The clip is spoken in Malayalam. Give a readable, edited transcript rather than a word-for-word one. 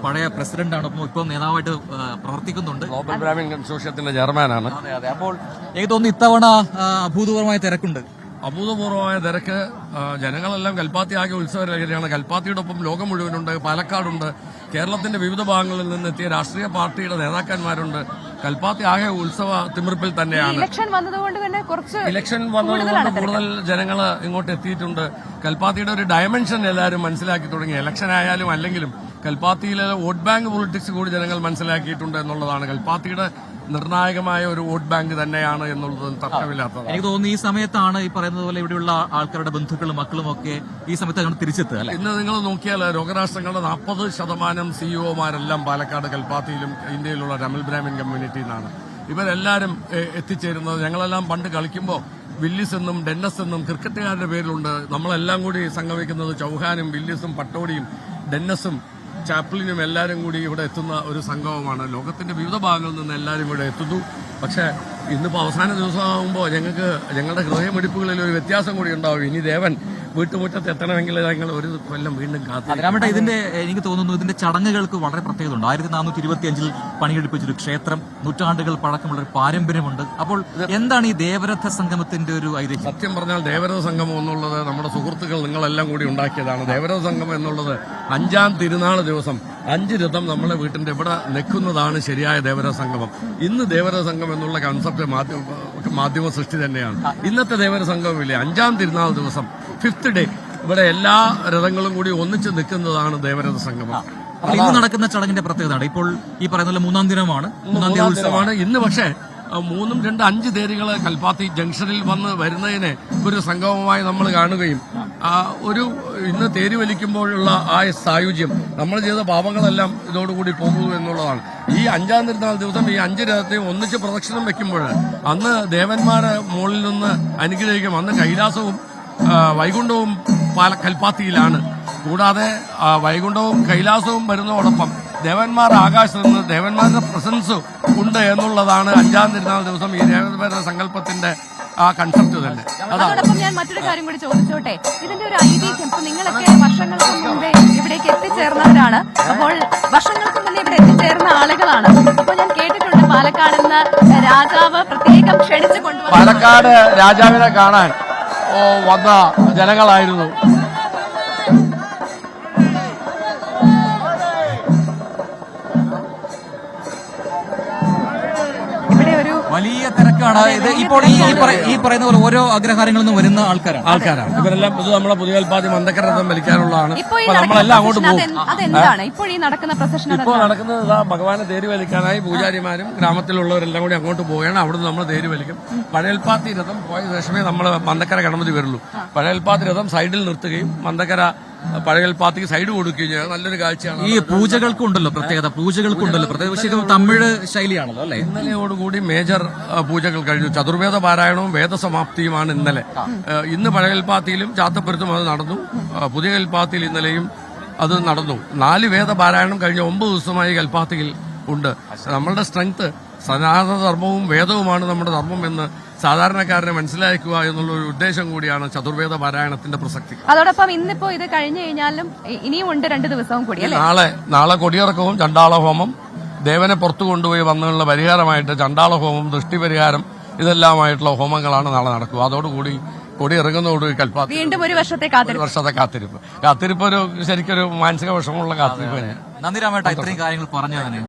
പഴയ പ്രസിഡന്റാണ്, ഇപ്പോൾ നേതാവായിട്ട് പ്രവർത്തിക്കുന്നുണ്ട്. ഗ്ലോബൽ ബ്രാഹ്മിൻ കൺസോർഷ്യത്തിന്റെ ചെയർമാനാണ്. അതെ അതെ. അപ്പോൾ എനിക്ക് തോന്നുന്നു ഇത്തവണ അഭൂതപൂർവമായ തിരക്കുണ്ട്. അഭൂതപൂർവമായ തിരക്ക്. ജനങ്ങളെല്ലാം കൽപ്പാത്തി ആകെ ഉത്സവലഹരിയാണ്. കൽപ്പാത്തിയോടൊപ്പം ലോകം മുഴുവനുണ്ട്, പാലക്കാടുണ്ട്, കേരളത്തിന്റെ വിവിധ ഭാഗങ്ങളിൽ നിന്നെത്തിയ രാഷ്ട്രീയ പാർട്ടിയുടെ നേതാക്കന്മാരുണ്ട്. കൽപ്പാത്തി ആകെ ഉത്സവ തിമിർപ്പിൽ തന്നെയാണ്. ഇലക്ഷൻ വന്നതുകൊണ്ട് കൂടുതൽ ജനങ്ങൾ ഇങ്ങോട്ട് എത്തിയിട്ടുണ്ട്. കൽപ്പാത്തിയുടെ ഒരു ഡയമെൻഷൻ എല്ലാവരും മനസ്സിലാക്കി തുടങ്ങി. ഇലക്ഷൻ ആയാലും അല്ലെങ്കിലും കൽപ്പാത്തിയിലെ വോട്ട് ബാങ്ക് പൊളിറ്റിക്സ് കൂടി ജനങ്ങൾ മനസ്സിലാക്കിയിട്ടുണ്ട് എന്നുള്ളതാണ്. കൽപ്പാത്തിയുടെ നിർണായകമായ ഒരു വോട്ട് ബാങ്ക് തന്നെയാണ് എന്നുള്ളത് തർക്കമില്ലാത്തത്. എനിക്ക് തോന്നുന്നു ഈ സമയത്താണ് ഈ പറയുന്നത് പോലെ ഇവിടെയുള്ള ആൾക്കാരുടെ ബന്ധുക്കളും മക്കളും ഒക്കെ ഈ സമയത്ത് തിരിച്ചെത്തുക അല്ലെ? ഇന്ന് നിങ്ങൾ നോക്കിയാൽ ലോകരാഷ്ട്രങ്ങളുടെ 40% സിഇഒമാരെല്ലാം പാലക്കാട് കൽപ്പാത്തിയിലും ഇന്ത്യയിലുള്ള തമിഴ് ബ്രാഹ്മിൻ കമ്മ്യൂണിറ്റിയിൽ നിന്നാണ്. ഇവരെല്ലാവരും എത്തിച്ചേരുന്നത്. ഞങ്ങളെല്ലാം പണ്ട് കളിക്കുമ്പോൾ വില്ലിസ് എന്നും ഡെന്നസ് എന്നും ക്രിക്കറ്റുകാരുടെ പേരിലുണ്ട്. നമ്മളെല്ലാം കൂടി സംഗമിക്കുന്നത് ചൌഹാനും വില്ലിസും പട്ടോടിയും ഡെന്നസും ചാപ്ലിനും എല്ലാവരും കൂടി ഇവിടെ എത്തുന്ന ഒരു സംഗമമാണ്. ലോകത്തിന്റെ വിവിധ ഭാഗങ്ങളിൽ നിന്ന് എല്ലാവരും ഇവിടെ എത്തുന്നു. പക്ഷേ ഇന്നിപ്പോൾ അവസാന ദിവസമാകുമ്പോൾ ഞങ്ങളുടെ ഹൃദയമിടിപ്പുകളിൽ ഒരു വ്യത്യാസം കൂടി ഉണ്ടാവും. ഇനി ദേവൻ വീട്ടുമുറ്റത്ത് എത്തണമെങ്കിൽ ഞങ്ങൾ ഒരു കൊല്ലം വീണ്ടും കാത്തിരിക്കും. ഇതിന്റെ എനിക്ക് തോന്നുന്നു ഇതിന്റെ ചടങ്ങുകൾക്ക് വളരെ പ്രത്യേകത ഉണ്ട്. 1425 പണിയെടുപ്പിച്ചൊരു ക്ഷേത്രം, നൂറ്റാണ്ടുകൾ പഴക്കമുള്ള ഒരു പാരമ്പര്യമുണ്ട്. അപ്പോൾ എന്താണ് ഈ ദേവരഥ സംഗമത്തിന്റെ ഒരു ഐതിഹ്യം? സത്യം പറഞ്ഞാൽ ദേവരഥ സംഗമം എന്നുള്ളത് നമ്മുടെ സുഹൃത്തുക്കൾ നിങ്ങളെല്ലാം കൂടി ഉണ്ടാക്കിയതാണ്. ദേവരഥ സംഗമം എന്നുള്ളത് 5-ാം തിരുനാൾ ദിവസം 5 രഥം നമ്മളെ വീട്ടിന്റെ ഇവിടെ നിൽക്കുന്നതാണ് ശരിയായ ദേവരഥ സംഗമം. ഇന്ന് ദേവരഥ സംഗമം എന്നുള്ള കൺസെപ്റ്റ് മാധ്യമ സൃഷ്ടി തന്നെയാണ്. ഇന്നത്തെ ദേവരഥ സംഗമമില്ലേ, 5-ാം തിരുനാൾ ദിവസം 5th ഡേ ഇവിടെ എല്ലാ രഥങ്ങളും കൂടി ഒന്നിച്ച് നിൽക്കുന്നതാണ് ദേവരഥ സംഗമം. ഇന്ന് നടക്കുന്ന ചടങ്ങിന്റെ പ്രത്യേകത ഇപ്പോൾ ഈ പറയുന്ന 3-ാം ദിനമാണ്. ഇന്ന് പക്ഷേ 3, 2, 5 തേരുകൾ കൽപ്പാത്തി ജംഗ്ഷനിൽ വന്ന് വരുന്നതിനെ ഒരു സംഗമമായി നമ്മൾ കാണുകയും ഇന്ന് തേര് വലിക്കുമ്പോഴുള്ള ആ സായുജ്യം നമ്മൾ ചെയ്ത പാപങ്ങളെല്ലാം ഇതോടുകൂടി പോകുന്നു എന്നുള്ളതാണ്. ഈ 5-ാം തിരുനാൾ ദിവസം ഈ 5 രഥത്തെയും ഒന്നിച്ച് പ്രദക്ഷിണം വെക്കുമ്പോൾ അന്ന് ദേവന്മാരെ മുകളിൽ നിന്ന് അനുഗ്രഹിക്കും. അന്ന് കൈലാസവും വൈകുണ്ഠവും കൽപ്പാത്തിയിലാണ്. കൂടാതെ വൈകുണ്ഠവും കൈലാസവും വരുന്നതോടൊപ്പം ദേവന്മാർ ആകാശത്ത് നിന്ന് ദേവന്മാരുടെ പ്രസൻസ് ഉണ്ട് എന്നുള്ളതാണ് 5-ാം തിരുനാൾ ദിവസം ഈ ദേവന്മാരുടെ സങ്കല്പത്തിന്റെ ആ കൺസെപ്റ്റ് തന്നെ. അതോടൊപ്പം ഞാൻ മറ്റൊരു കാര്യം കൂടി ചോദിച്ചോട്ടെ, ഇതിന്റെ ഒരു ഐതിഹ്യം. ഇപ്പൊ നിങ്ങളൊക്കെ വർഷങ്ങൾക്ക് മുമ്പേ ഇവിടേക്ക് എത്തിച്ചേർന്നവരാണ്. അപ്പോൾ വർഷങ്ങൾക്ക് മുന്നേ ഇവിടെ എത്തിച്ചേർന്ന ആളുകളാണ്. അപ്പോൾ ഞാൻ കേട്ടിട്ടുണ്ട് പാലക്കാട് നിന്ന് രാജാവ് പ്രത്യേകം ക്ഷണിച്ചു കൊണ്ടുവന്നു. പാലക്കാട് രാജാവിനെ കാണാൻ വന്ന ജനങ്ങളായിരുന്നു. വലിയ തിരക്കാണ്. ഇത് ഇപ്പോൾ ഈ പറയുന്ന പോലെ ഓരോ അഗ്രഹാരങ്ങളിൽ നിന്ന് വരുന്ന ആൾക്കാരാണ്. ഇവരെല്ലാം നമ്മളെ പുതിയ കൽപ്പാത്തി മന്ദക്കര രഥം വലിക്കാനുള്ളതാണ്. നമ്മളെല്ലാം അങ്ങോട്ട് പോകും. ഇപ്പോൾ നടക്കുന്നത് ഭഗവാനെ തേര് വലിക്കാനായി പൂജാരിമാരും ഗ്രാമത്തിലുള്ളവരെല്ലാം കൂടി അങ്ങോട്ട് പോവുകയാണ്. അവിടുന്ന് നമ്മൾ തേര് വലിക്കും. പഴയൽപ്പാത്തി രഥം പോയ ശേഷമേ നമ്മൾ മന്ദക്കര ഗണപതി വരുള്ളൂ. പഴയൽപ്പാത്തി രഥം സൈഡിൽ നിർത്തുകയും മന്ദക്കര പഴയൽപ്പാത്തിക്ക് സൈഡ് കൊടുക്കുകയും ചെയ്യുന്നത് നല്ലൊരു കാഴ്ചയാണ്. ഈ പൂജകൾക്കുണ്ടല്ലോ പ്രത്യേകത. പ്രത്യേക തമിഴ് ശൈലിയാണല്ലോ അല്ലെ? ഇന്നലെയോടുകൂടി മേജർ പൂജകൾ കഴിഞ്ഞു. ചതുർവേദ പാരായണവും വേദസമാപ്തിയുമാണ് ഇന്നലെ. ഇന്ന് പഴയൽപ്പാത്തിയിലും ചാത്തപ്പുരത്തും അത് നടന്നു. പുതിയ കൽപ്പാത്തിയിൽ ഇന്നലെയും അത് നടന്നു. 4 വേദ പാരായണം കഴിഞ്ഞ 9 ദിവസമായി കൽപ്പാത്തിയിൽ ഉണ്ട്. നമ്മളുടെ സ്ട്രെങ്ത് സനാതന ധർമ്മവും വേദവുമാണ് നമ്മുടെ ധർമ്മം എന്ന് സാധാരണക്കാരനെ മനസ്സിലാക്കുക എന്നുള്ള ഒരു ഉദ്ദേശം കൂടിയാണ് ചതുർവേദ പാരായണത്തിന്റെ പ്രസക്തി. അതോടൊപ്പം ഇന്നിപ്പോ ഇത് കഴിഞ്ഞു കഴിഞ്ഞാലും ഇനിയും ഉണ്ട് 2 ദിവസവും കൂടി. നാളെ കൊടിയിറക്കവും ചണ്ടാളഹോമം, ദേവനെ പുറത്തു കൊണ്ടുപോയി വന്നതിനുള്ള പരിഹാരമായിട്ട് ചണ്ടാളഹോമം, ദൃഷ്ടിപരിഹാരം ഇതെല്ലാമായിട്ടുള്ള ഹോമങ്ങളാണ് നാളെ നടക്കുക. അതോടുകൂടി കൊടി ഇറങ്ങുന്നതോടുകൂടി കൽപ്പാത്തി വീണ്ടും ഒരു വർഷത്തെ കാത്തിരിപ്പ് ഒരു ശരിക്കൊരു മാനസിക വിഷമമുള്ള കാത്തിരിപ്പ്. നന്ദി രാമേട്ട, ഇത്രയും കാര്യങ്ങൾ പറഞ്ഞു തന്നെ.